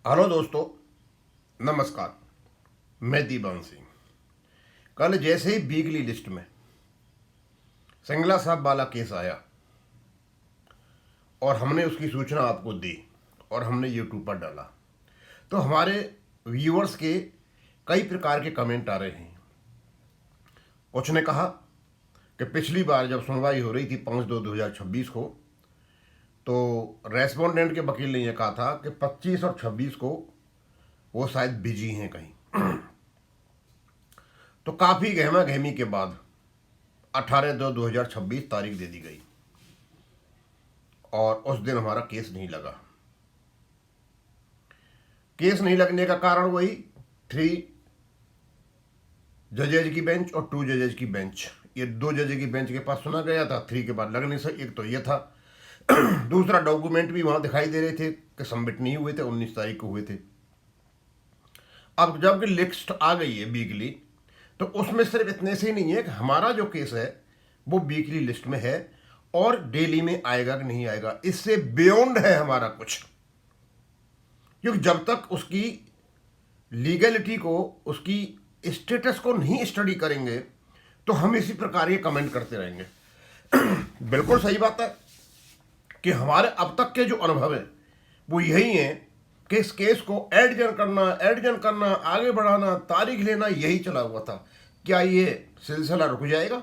Hello दोस्तों, नमस्कार। मैं दीवान सिंह। कल जैसे ही बीगली लिस्ट में सिंगला साहब वाला केस आया और हमने उसकी सूचना आपको दी और हमने यूट्यूब पर डाला, तो हमारे व्यूअर्स के कई प्रकार के कमेंट आ रहे हैं। कुछ ने कहा कि पिछली बार जब सुनवाई हो रही थी 5/2/2026 को, तो रेस्पोंडेंट के वकील ने यह कहा था कि 25 और 26 को वो शायद बिजी हैं कहीं। तो काफ़ी गहमा गहमी के बाद 18/2/2026 तारीख दे दी गई और उस दिन हमारा केस नहीं लगा। केस नहीं लगने का कारण वही 3 जजेज की बेंच और 2 जजेज की बेंच, ये 2 जजेज की बेंच के पास सुना गया था, 3 के बाद लगने से। एक तो ये था। दूसरा, डॉक्यूमेंट भी वहां दिखाई दे रहे थे कि सबमिट नहीं हुए थे, 19 तारीख को हुए थे। अब जब लिस्ट आ गई है वीकली, तो उसमें सिर्फ इतने से ही नहीं है कि हमारा जो केस है वो वीकली लिस्ट में है और डेली में आएगा कि नहीं आएगा, इससे बियॉन्ड है हमारा कुछ। क्योंकि जब तक उसकी लीगलिटी को, उसकी स्टेटस को नहीं स्टडी करेंगे तो हम इसी प्रकार ये कमेंट करते रहेंगे। बिल्कुल सही बात है कि हमारे अब तक के जो अनुभव है वो यही है कि इस केस को एडजन करना, आगे बढ़ाना, तारीख लेना, यही चला हुआ था। क्या ये सिलसिला रुक जाएगा?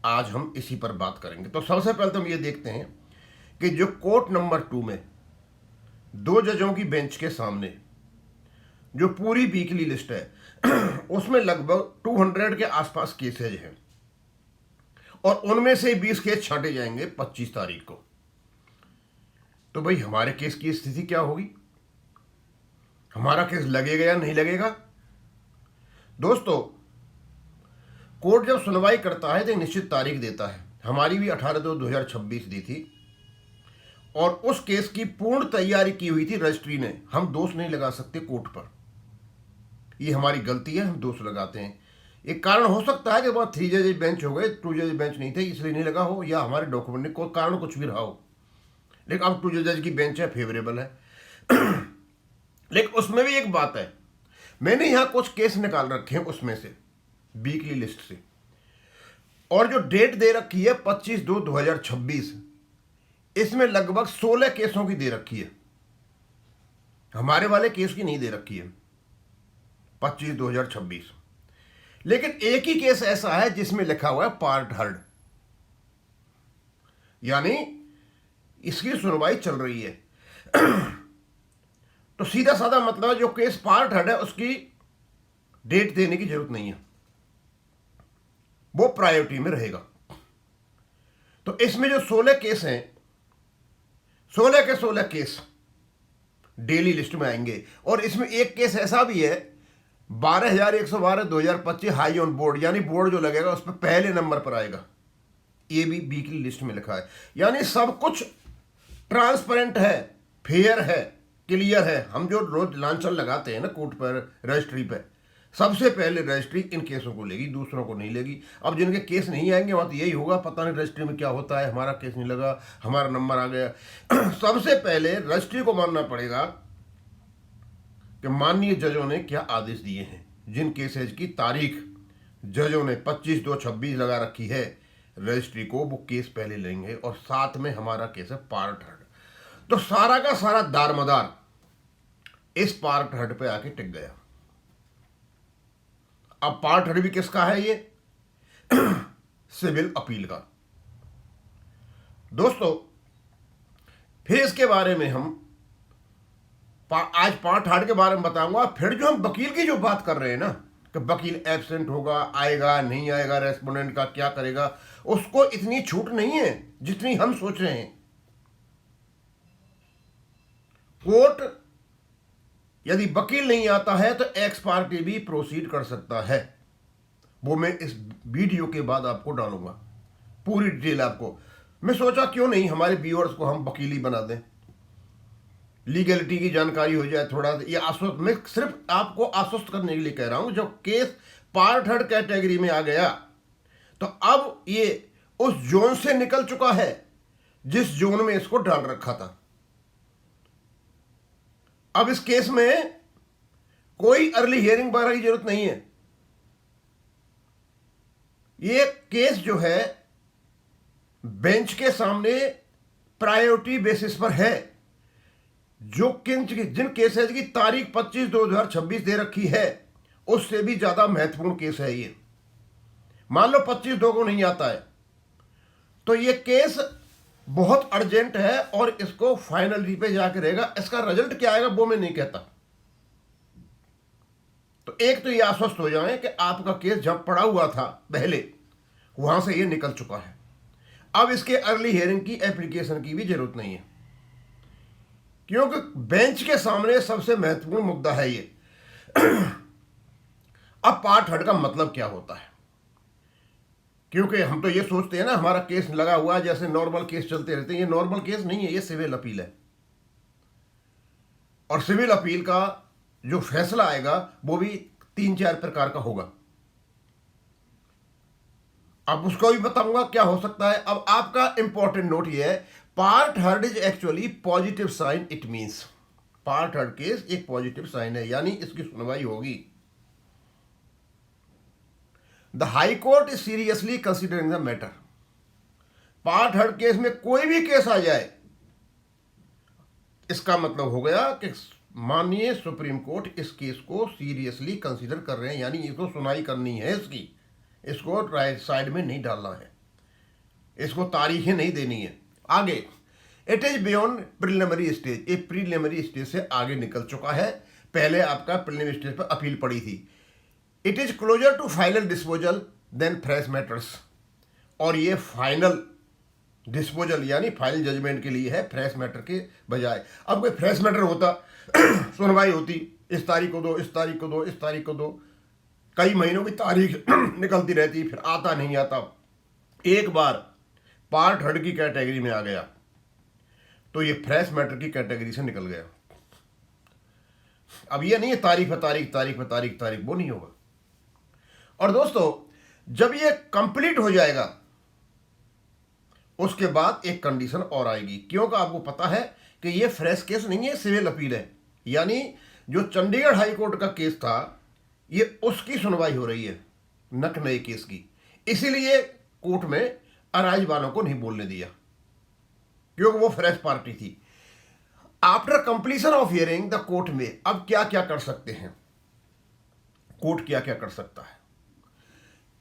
आज हम इसी पर बात करेंगे। तो सबसे पहले तो हम ये देखते हैं कि जो कोर्ट नंबर 2 में 2 जजों की बेंच के सामने जो पूरी वीकली लिस्ट है उसमें लगभग 200 के आसपास केसेज हैं और उनमें से 20 केस छांटे जाएंगे 25 तारीख को। तो भाई हमारे केस की स्थिति क्या होगी? हमारा केस लगेगा या नहीं लगेगा? दोस्तों, कोर्ट जब सुनवाई करता है तो एक निश्चित तारीख देता है। हमारी भी 18/2/2026 दी थी और उस केस की पूर्ण तैयारी की हुई थी रजिस्ट्री ने। हम दोष नहीं लगा सकते कोर्ट पर, ये हमारी गलती है, हम दोष लगाते हैं। एक कारण हो सकता है कि वहाँ 3 जज बेंच हो गए, 2 जज बेंच नहीं थे इसलिए नहीं लगा हो, या हमारे डॉक्यूमेंट में कोई कारण कुछ भी रहा हो। लेकिन अब 2 जज की बेंच है, फेवरेबल है। लेकिन उसमें भी एक बात है, मैंने यहां कुछ केस निकाल रखे हैं उसमें से, वीकली लिस्ट से, और जो डेट दे रखी है 25/2/2026, इसमें लगभग 16 केसों की दे रखी है। हमारे वाले केस की नहीं दे रखी है 25/2/2026। लेकिन एक ही केस ऐसा है जिसमें लिखा हुआ है पार्ट हर्ड, यानी इसकी सुनवाई चल रही है। तो सीधा साधा मतलब है, जो केस पार्ट हर्ड है उसकी डेट देने की जरूरत नहीं है, वो प्रायोरिटी में रहेगा। तो इसमें जो 16 केस हैं, 16 के 16 केस डेली लिस्ट में आएंगे। और इसमें एक केस ऐसा भी है 12,112/2025 हाई ऑन बोर्ड, यानी बोर्ड जो लगेगा उस पर पहले नंबर पर आएगा। ये भी वीकली लिस्ट में लिखा है। यानी सब कुछ ट्रांसपेरेंट है, फेयर है, क्लियर है। हम जो रोज लांछन लगाते हैं ना कोर्ट पर, रजिस्ट्री पर, सबसे पहले रजिस्ट्री इन केसों को लेगी, दूसरों को नहीं लेगी। अब जिनके केस नहीं आएंगे वहां तो यही होगा, पता नहीं रजिस्ट्री में क्या होता है, हमारा केस नहीं लगा, हमारा नंबर आ गया। सबसे पहले रजिस्ट्री को मानना पड़ेगा कि माननीय जजों ने क्या आदेश दिए हैं। जिन केसेज की तारीख जजों ने 25/2/26 लगा रखी है रजिस्ट्री को, वो केस पहले लेंगे। और साथ में हमारा केस है पार्ट हर्ड। तो सारा का सारा दारमदार इस पार्ट हर्ड पे आके टिक गया। अब पार्ट हर्ड भी किसका है? ये सिविल अपील का। दोस्तों, फिर इसके बारे में हम आज पार्ट हर्ड के बारे में बताऊंगा। फिर जो हम वकील की जो बात कर रहे हैं ना, कि वकील एब्सेंट होगा, आएगा नहीं आएगा, रेस्पोंडेंट का क्या करेगा, उसको इतनी छूट नहीं है जितनी हम सोच रहे हैं। कोर्ट यदि वकील नहीं आता है तो एक्स पार्टी भी प्रोसीड कर सकता है। वो मैं इस वीडियो के बाद आपको डालूंगा पूरी डिटेल आपको। मैं सोचा क्यों नहीं हमारे व्यूअर्स को हम वकीली बना दें, लीगलिटी की जानकारी हो जाए थोड़ा। ये आश्वस्त, मैं सिर्फ आपको आश्वस्त करने के लिए कह रहा हूं। जब केस पार्ट हर्ड कैटेगरी में आ गया तो अब ये उस जोन से निकल चुका है जिस जोन में इसको डाल रखा था। अब इस केस में कोई अर्ली हियरिंग वगैरह की जरूरत नहीं है। ये केस जो है बेंच के सामने प्रायोरिटी बेसिस पर है। जो जिन केसेज की तारीख 25/2/2026 दे रखी है उससे भी ज्यादा महत्वपूर्ण केस है ये। मान लो 25/2 को नहीं आता है तो ये केस बहुत अर्जेंट है और इसको फाइनल पे जाके रहेगा। इसका रिजल्ट क्या आएगा वो मैं नहीं कहता। तो एक तो ये आश्वस्त हो जाए कि आपका केस जब पड़ा हुआ था पहले वहां से ये निकल चुका है। अब इसके अर्ली हियरिंग की एप्लीकेशन की भी जरूरत नहीं है, क्योंकि बेंच के सामने सबसे महत्वपूर्ण मुद्दा है ये। अब पार्ट हर्ट का मतलब क्या होता है, क्योंकि हम तो ये सोचते हैं ना हमारा केस लगा हुआ है, जैसे नॉर्मल केस चलते रहते हैं। ये नॉर्मल केस नहीं है, ये सिविल अपील है। और सिविल अपील का जो फैसला आएगा वो भी 3-4 प्रकार का होगा। अब उसको भी बताऊंगा क्या हो सकता है। अब आपका इंपॉर्टेंट नोट ये है, part heard is actually positive sign. It means part heard case एक पॉजिटिव साइन है, यानी इसकी सुनवाई होगी। The high court is seriously considering the matter. Part heard case में कोई भी केस आ जाए, इसका मतलब हो गया कि माननीय सुप्रीम कोर्ट इस केस को सीरियसली कंसीडर कर रहे हैं, यानी इसको सुनाई करनी है इसकी। इसको राइट साइड में नहीं डालना है, इसको तारीखें नहीं देनी है। आगे it is beyond preliminary stage. ये प्रिलिमिनरी स्टेज से आगे निकल चुका है। पहले आपका प्रिलिमिनरी स्टेज पर अपील पड़ी थी। It is closer to final disposal then fresh matters. और ये फाइनल डिस्पोजल यानी फाइनल जजमेंट के लिए है, फ्रेश मैटर के बजाय। अब कोई फ्रेश मैटर होता सुनवाई होती, इस तारीख को दो, इस तारीख को दो, इस तारीख को दो, कई महीनों की तारीख निकलती रहती, फिर आता नहीं आता। एक बार पार्ट हर्ड की कैटेगरी में आ गया तो ये फ्रेश मैटर की कैटेगरी से निकल गया। अब ये नहीं है तारीख पे तारीख, तारीख पे तारीख, तारीख, वो नहीं होगा। और दोस्तों जब ये कंप्लीट हो जाएगा उसके बाद एक कंडीशन और आएगी, क्योंकि आपको पता है कि ये फ्रेश केस नहीं है, सिविल अपील है। यानी जो चंडीगढ़ हाई कोर्ट का केस था ये उसकी सुनवाई हो रही है, न कि नए केस की। इसीलिए कोर्ट में अराइज वालों को नहीं बोलने दिया, क्योंकि वो फ्रेश पार्टी थी। After completion of hearing the court में अब क्या क्या कर सकते हैं, कोर्ट क्या क्या कर सकता है।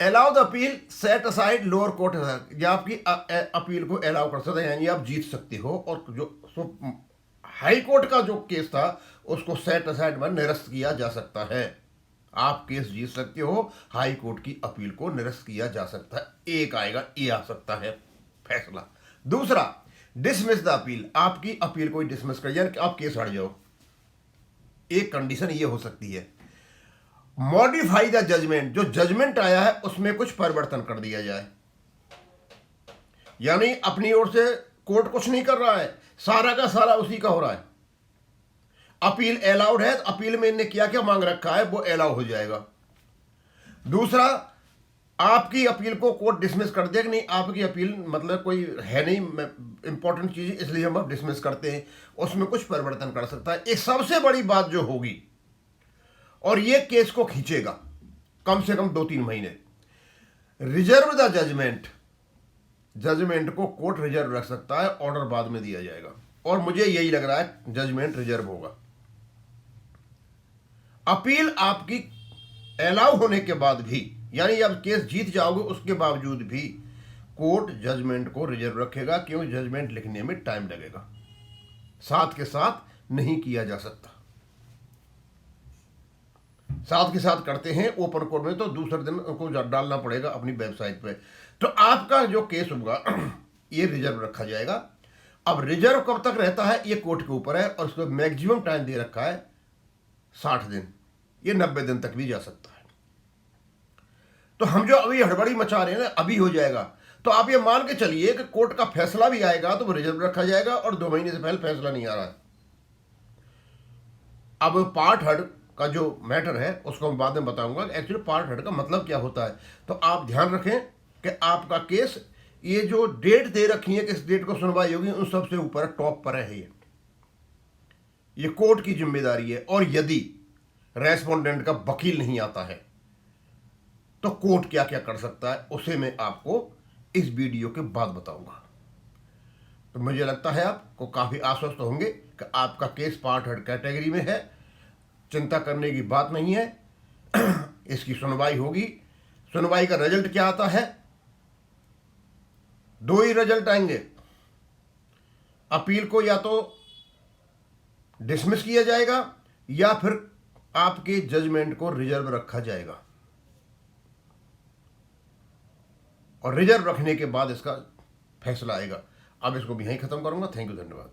Allow the appeal set aside lower court, या आपकी अपील को अलाउ कर सकते हैं, यानी आप जीत सकते हो। और जो हाई कोर्ट का जो केस था उसको सेट असाइड में निरस्त किया जा सकता है। आप केस जीत सकते हो, हाई कोर्ट की अपील को निरस्त किया जा सकता है। एक आएगा, ये आ सकता है फैसला। दूसरा डिसमिस द अपील, आपकी अपील को डिसमिस कर, यानी कि आप केस हट जाओ। एक कंडीशन ये हो सकती है। मॉडिफाई द जजमेंट, जो जजमेंट आया है उसमें कुछ परिवर्तन कर दिया जाए, यानी अपनी ओर से कोर्ट कुछ नहीं कर रहा है, सारा का सारा उसी का हो रहा है। अपील अलाउड है, अपील में इन्हें क्या क्या मांग रखा है वो अलाउ हो जाएगा। दूसरा, आपकी अपील को कोर्ट डिसमिस कर दिया कि नहीं, आपकी अपील मतलब कोई है नहीं इंपॉर्टेंट चीज, इसलिए हम अब डिसमिस करते हैं, उसमें कुछ परिवर्तन कर सकता है। एक सबसे बड़ी बात जो होगी, और ये केस को खींचेगा कम से कम 2-3 महीने, रिजर्व द जजमेंट। जजमेंट को कोर्ट रिजर्व रख सकता है, ऑर्डर बाद में दिया जाएगा। और मुझे यही लग रहा है जजमेंट रिजर्व होगा। अपील आपकी अलाउ होने के बाद भी, यानी जब केस जीत जाओगे उसके बावजूद भी कोर्ट जजमेंट को रिजर्व रखेगा, क्योंकि जजमेंट लिखने में टाइम लगेगा, साथ के साथ नहीं किया जा सकता। साथ के साथ करते हैं ओपन कोर्ट में तो दूसरे दिन उनको डालना पड़ेगा अपनी वेबसाइट पे। तो आपका जो केस होगा ये रिजर्व रखा जाएगा। अब रिजर्व कब तक रहता है ये कोर्ट के ऊपर है, और उसको मैक्सिमम टाइम दे रखा है 60 दिन, ये 90 दिन तक भी जा सकता है। तो हम जो अभी हड़बड़ी मचा रहे हैं ना, अभी हो जाएगा। तो आप ये मान के चलिए कि कोर्ट का फैसला भी आएगा तो वो रिजर्व रखा जाएगा, और 2 महीने से पहले फैसला नहीं आ रहा है। अब पार्ट हर्ड का जो मैटर है उसको मैं बाद में बताऊंगा एक्चुअली पार्ट हर्ड का मतलब क्या होता है। तो आप ध्यान रखें कि आपका केस, ये जो डेट दे रखी है किस डेट को सुनवाई होगी, उन सबसे ऊपर टॉप पर है ये। ये कोर्ट की जिम्मेदारी है। और यदि रेस्पोंडेंट का वकील नहीं आता है तो कोर्ट क्या क्या कर सकता है उसे मैं आपको इस वीडियो के बाद बताऊंगा। तो मुझे लगता है आपको काफी आश्वस्त होंगे कि आपका केस पार्ट हेड कैटेगरी में है, चिंता करने की बात नहीं है। इसकी सुनवाई होगी। सुनवाई का रिजल्ट क्या आता है? दो ही रिजल्ट आएंगे। अपील को या तो डिसमिस किया जाएगा या फिर आपके जजमेंट को रिजर्व रखा जाएगा, और रिजर्व रखने के बाद इसका फैसला आएगा। अब इसको भी यहीं खत्म करूंगा। थैंक यू, धन्यवाद।